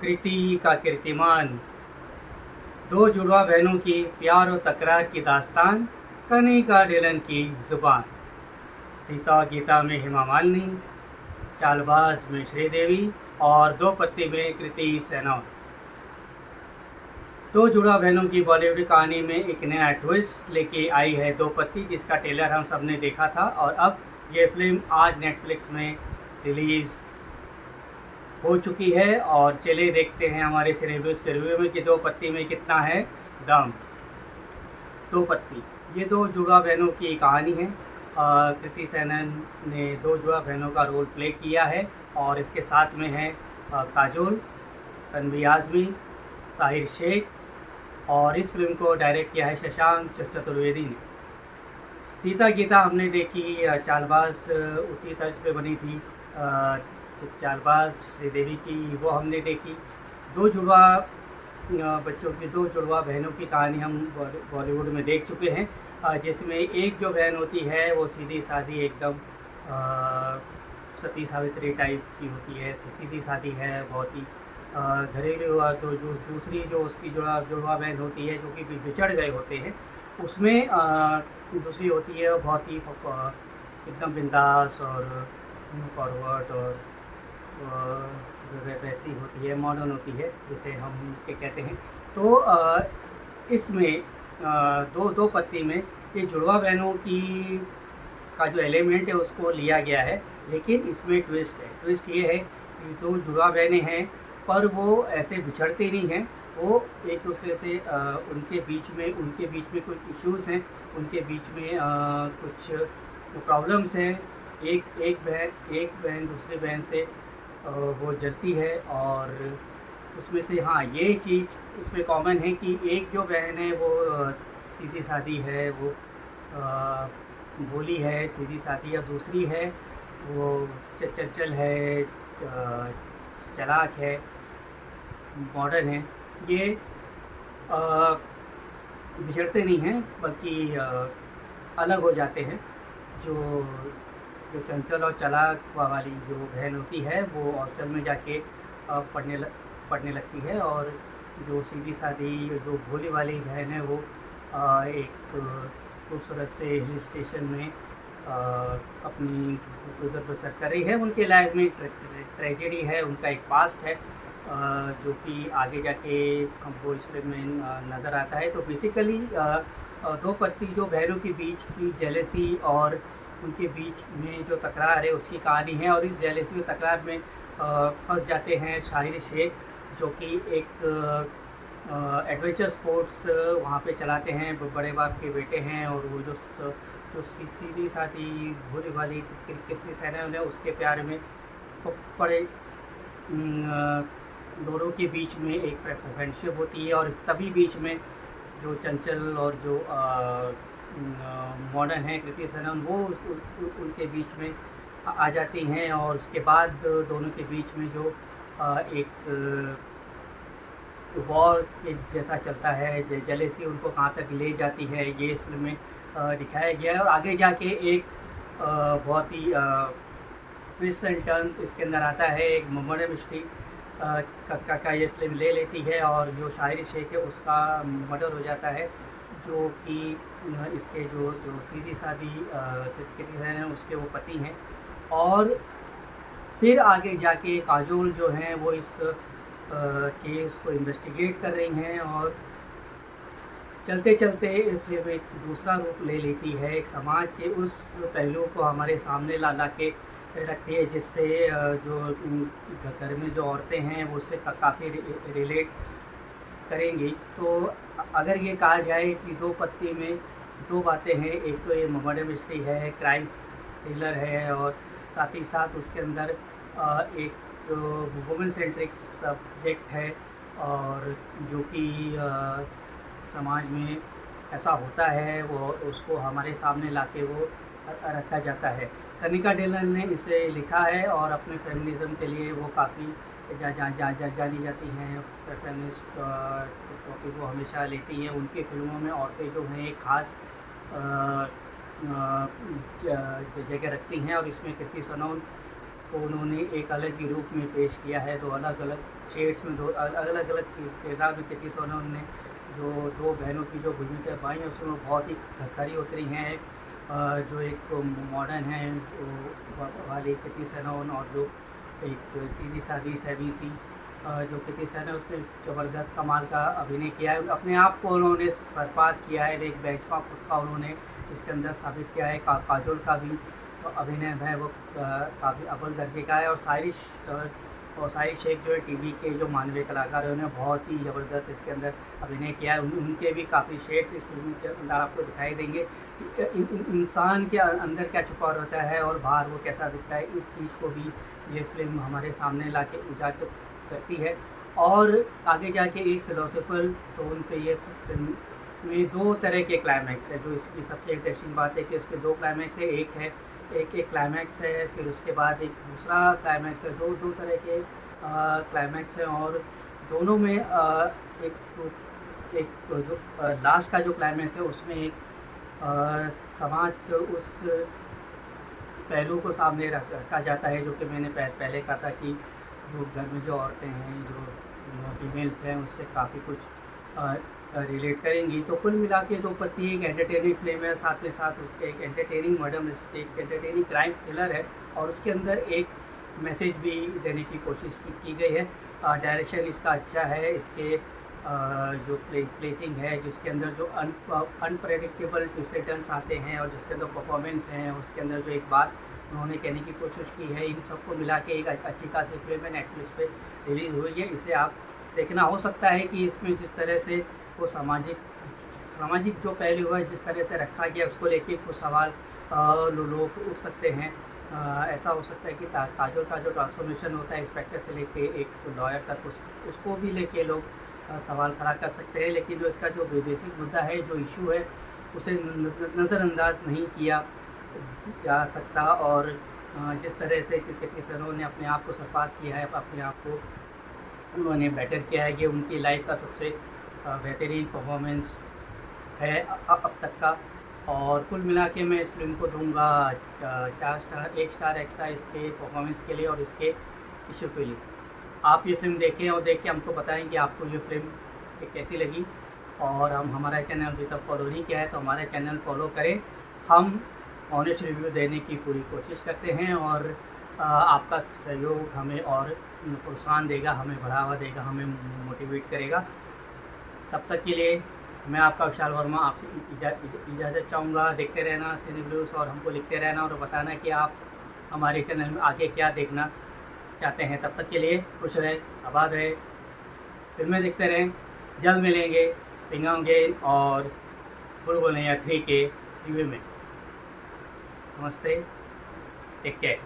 कृति का कीर्तिमान, दो जुड़वा बहनों की प्यार और तकरार की दास्तान, कनिका ढिल्लन की ज़ुबान। सीता गीता में हेमा मालिनी, चालबाज में श्रीदेवी और दो पत्ती में कृति सेनन। दो जुड़वा बहनों की बॉलीवुड कहानी में एक नया ट्विस्ट लेके आई है दो पत्ती, जिसका ट्रेलर हम सब ने देखा था और अब ये फिल्म आज नेटफ्लिक्स में रिलीज़ हो चुकी है। और चलिए देखते हैं हमारे इस रिव्यू में कि दो पत्ती में कितना है दम। दो पत्ती ये दो जुड़वा बहनों की कहानी है। कृति सेनन ने दो जुड़वा बहनों का रोल प्ले किया है और इसके साथ में है काजोल, तन्वी आज़मी, साहिर शेख और इस फिल्म को डायरेक्ट किया है शशांक चतुर्वेदी ने। सीता गीता हमने देखी, चालबाज उसी तर्ज पे बनी थी, चालबाज श्रीदेवी की, वो हमने देखी। दो जुड़वा बच्चों की, दो जुड़वा बहनों की कहानी हम बॉलीवुड में देख चुके हैं, जिसमें एक जो बहन होती है वो सीधी सादी एकदम सती सावित्री टाइप की होती है, सीधी सादी है, बहुत ही घरेलू। तो जो दूसरी जो उसकी जुड़वा बहन होती है जो कि बिछड़ गए होते हैं, उसमें दूसरी होती है बहुत ही एकदम बिंदास और फॉरवर्ड और वैसी होती है, मॉडर्न होती है जिसे हम के कहते हैं। तो इसमें दो पत्ती में ये जुड़वा बहनों की का जो एलिमेंट है उसको लिया गया है, लेकिन इसमें ट्विस्ट ये है कि दो जुड़वा बहनें हैं पर वो ऐसे बिछड़ती नहीं हैं, वो एक दूसरे से उनके बीच में कुछ इश्यूज़ हैं, उनके बीच में कुछ प्रॉब्लम्स हैं। एक बहन दूसरी बहन से वो जलती है और उसमें से हाँ ये चीज़ इसमें कॉमन है कि एक जो बहन है वो सीधी सादी है, वो भोली है, सीधी सादी, या दूसरी है वो चंचल है, चालाक है, मॉडर्न है। ये बिछड़ते नहीं हैं बल्कि अलग हो जाते हैं। जो चंचल और चालाक वाली जो बहन होती है वो हॉस्टल में जाके पढ़ने लगती है, और जो सीधी सादी जो भोली वाली बहन है वो एक खूबसूरत से हिल स्टेशन में अपनी गुजर बसर कर रही है। उनके लाइफ में ट्रेजेडी है, उनका एक पास्ट है जो कि आगे जाके हमको इस फिल्म में नज़र आता है। तो बेसिकली दो पत्ती जो बहनों के बीच की जेलसी और उनके बीच में जो तकरार है उसकी कहानी है, और इस जेलसी और तकरार में फंस जाते हैं साहिर शेख, जो कि एक एडवेंचर स्पोर्ट्स वहाँ पे चलाते हैं, बड़े बाप के बेटे हैं, और वो जो सीधी सादी भोली भाली कृति सेनन है उसके प्यार में पड़े। दोनों के बीच में एक फ्रेंडशिप होती है, और तभी बीच में जो चंचल और जो मॉडर्न है कृति सेनन वो उनके बीच में आ जाती हैं, और उसके बाद दोनों के बीच में जो एक वॉर जैसा चलता है, जेलेसी उनको कहाँ तक ले जाती है ये इस फिल्म में दिखाया गया है। और आगे जाके एक बहुत ही ट्विस्ट एंड टर्न इसके अंदर आता है, एक मर्डर मिस्ट्री का ये फिल्म ले लेती है, और जो साहिर शेख है उसका मर्डर हो जाता है, जो कि इसके जो सीधी सादी कृति सेनन है उसके वो पति हैं। और फिर आगे जाके काजोल जो हैं वो इस केस को इन्वेस्टिगेट कर रही हैं, और चलते चलते फिर एक दूसरा रूप ले लेती है, एक समाज के उस पहलू को हमारे सामने ला के रखती है, जिससे जो घर में जो औरतें हैं वो उससे काफ़ी रिलेट करेंगी। तो अगर ये कहा जाए कि दो पत्ती में दो बातें हैं, एक तो ये मर्डर मिस्ट्री है, क्राइम थ्रिलर है, और साथ ही साथ उसके अंदर एक वुमेन सेंट्रिक सब्जेक्ट है, और जो कि समाज में ऐसा होता है वो उसको हमारे सामने लाके वो रखा जाता है। कनिका ढिल्लन ने इसे लिखा है और अपने फेमिनिज़म के लिए वो काफ़ी जानी जाती हैं, फेमिनिस्ट टॉपिक वो हमेशा लेती हैं। उनकी फिल्मों में औरतें जो हैं एक ख़ास जगह रखती हैं, और इसमें कृति सेनन को उन्होंने एक अलग ही रूप में पेश किया है। दो अलग अलग शेड्स में, दो अलग अलग किरदार में कृति सनोन ने जो दो बहनों की जो भूमिका निभाई है उसमें बहुत ही खरी उतरी हैं। जो एक मॉडर्न है वाली कृति सनोन और जो एक सीधी सादी सभी सी जो कृति सनोन है उसने ज़बरदस्त कमाल का अभिनय किया है। अपने आप को उन्होंने सरपास किया है, एक बेंचमार्क खुद का उन्होंने इसके अंदर साबित किया है। काजोल का भी अभिनय है वो काफ़ी अव्वल दर्जे का है। और साहिर शेख जो है टीवी के जो मानवीय कलाकार हैं उन्होंने बहुत ही ज़बरदस्त इसके अंदर अभिनय किया है। उनके भी काफ़ी शेड इस फिल्म के अंदर आपको दिखाई देंगे कि इंसान के अंदर क्या छुपा रहता है और बाहर वो कैसा दिखता है। इस चीज़ को भी ये फिल्म हमारे सामने ला के उजागर करती है। और आगे जाके एक फिलोसफल टोन पे ये फिल्म में दो तरह के क्लाइमैक्स है। जो इसकी सबसे इंटरेस्टिंग बात है कि इसके दो क्लाइमैक्स है। एक क्लाइमैक्स है, फिर उसके बाद एक दूसरा क्लाइमैक्स है। दो तरह के क्लाइमैक्स हैं और दोनों में एक जो लास्ट का जो क्लाइमैक्स है उसमें एक समाज के उस पहलू को सामने रखा जाता है जो कि मैंने पहले कहा था कि जो घर में जो औरतें हैं, जो फीमेल्स हैं, उससे काफ़ी कुछ रिलेट करेंगी। तो कुल मिला के दो पत्ती एक एंटरटेनिंग फिल्म है, साथ में साथ उसके एक एंटरटेनिंग मर्डर मिस्ट्री, एक एंटरटेनिंग क्राइम थ्रिलर है और उसके अंदर एक मैसेज भी देने की कोशिश की गई है। डायरेक्शन इसका अच्छा है, इसके जो प्लेसिंग है, जिसके अंदर जो अनप्रेडिक्टेबल ट्विस्ट टर्न्स आते हैं और जिसके अंदर परफॉर्मेंस हैं, उसके अंदर जो एक बात उन्होंने कहने की कोशिश की है, इन सबको मिला के एक अच्छी खासी फिल्म है, नेटफ्लिक्स पे रिलीज़ हुई है। इसे आप देखना। हो सकता है कि इसमें जिस तरह से वो सामाजिक जो पहलू है जिस तरह से रखा गया उसको लेके कुछ सवाल लोग उठ सकते हैं। ऐसा हो सकता है कि काजोल का जो ट्रांसफॉर्मेशन होता है इंस्पेक्टर से लेके एक लॉयर तक उसको भी लेके लोग सवाल खड़ा कर सकते हैं। लेकिन जो इसका जो बेसिक मुद्दा है, जो इशू है, उसे नज़रअंदाज नहीं किया जा सकता। और जिस तरह से कृति सनोन ने अपने आप को सरपास किया है, अपने आप को उन्होंने बेटर किया है, कि उनकी लाइफ का सबसे बेहतरीन परफॉर्मेंस है अब तक का। और कुल मिला के मैं इस फिल्म को दूंगा 4 स्टार, 1 स्टार एक्स्ट्रा इसके परफॉर्मेंस के लिए और इसके इशू के लिए। आप ये फिल्म देखें और देख के हमको बताएं कि आपको ये फिल्म कैसी लगी। और हमारा चैनल अभी तक फॉलो नहीं किया है तो हमारा चैनल फॉलो करें। हम ऑनेस्ट रिव्यू देने की पूरी कोशिश करते हैं और आपका सहयोग हमें और प्रोत्साहन देगा, हमें बढ़ावा देगा, हमें मोटिवेट करेगा। तब तक के लिए मैं आपका विशाल वर्मा आपसे इजाज़त चाहूँगा। देखते रहना सिने ब्लूज़ और हमको लिखते रहना और बताना कि आप हमारे चैनल में आगे क्या देखना चाहते हैं। तब तक के लिए खुश रहे, आबाद रहे, फिल्में देखते रहें। जल्द मिलेंगे पिंगाओंगे और बुलबुल 3 के रिव्यू में। नमस्ते, टेक केयर।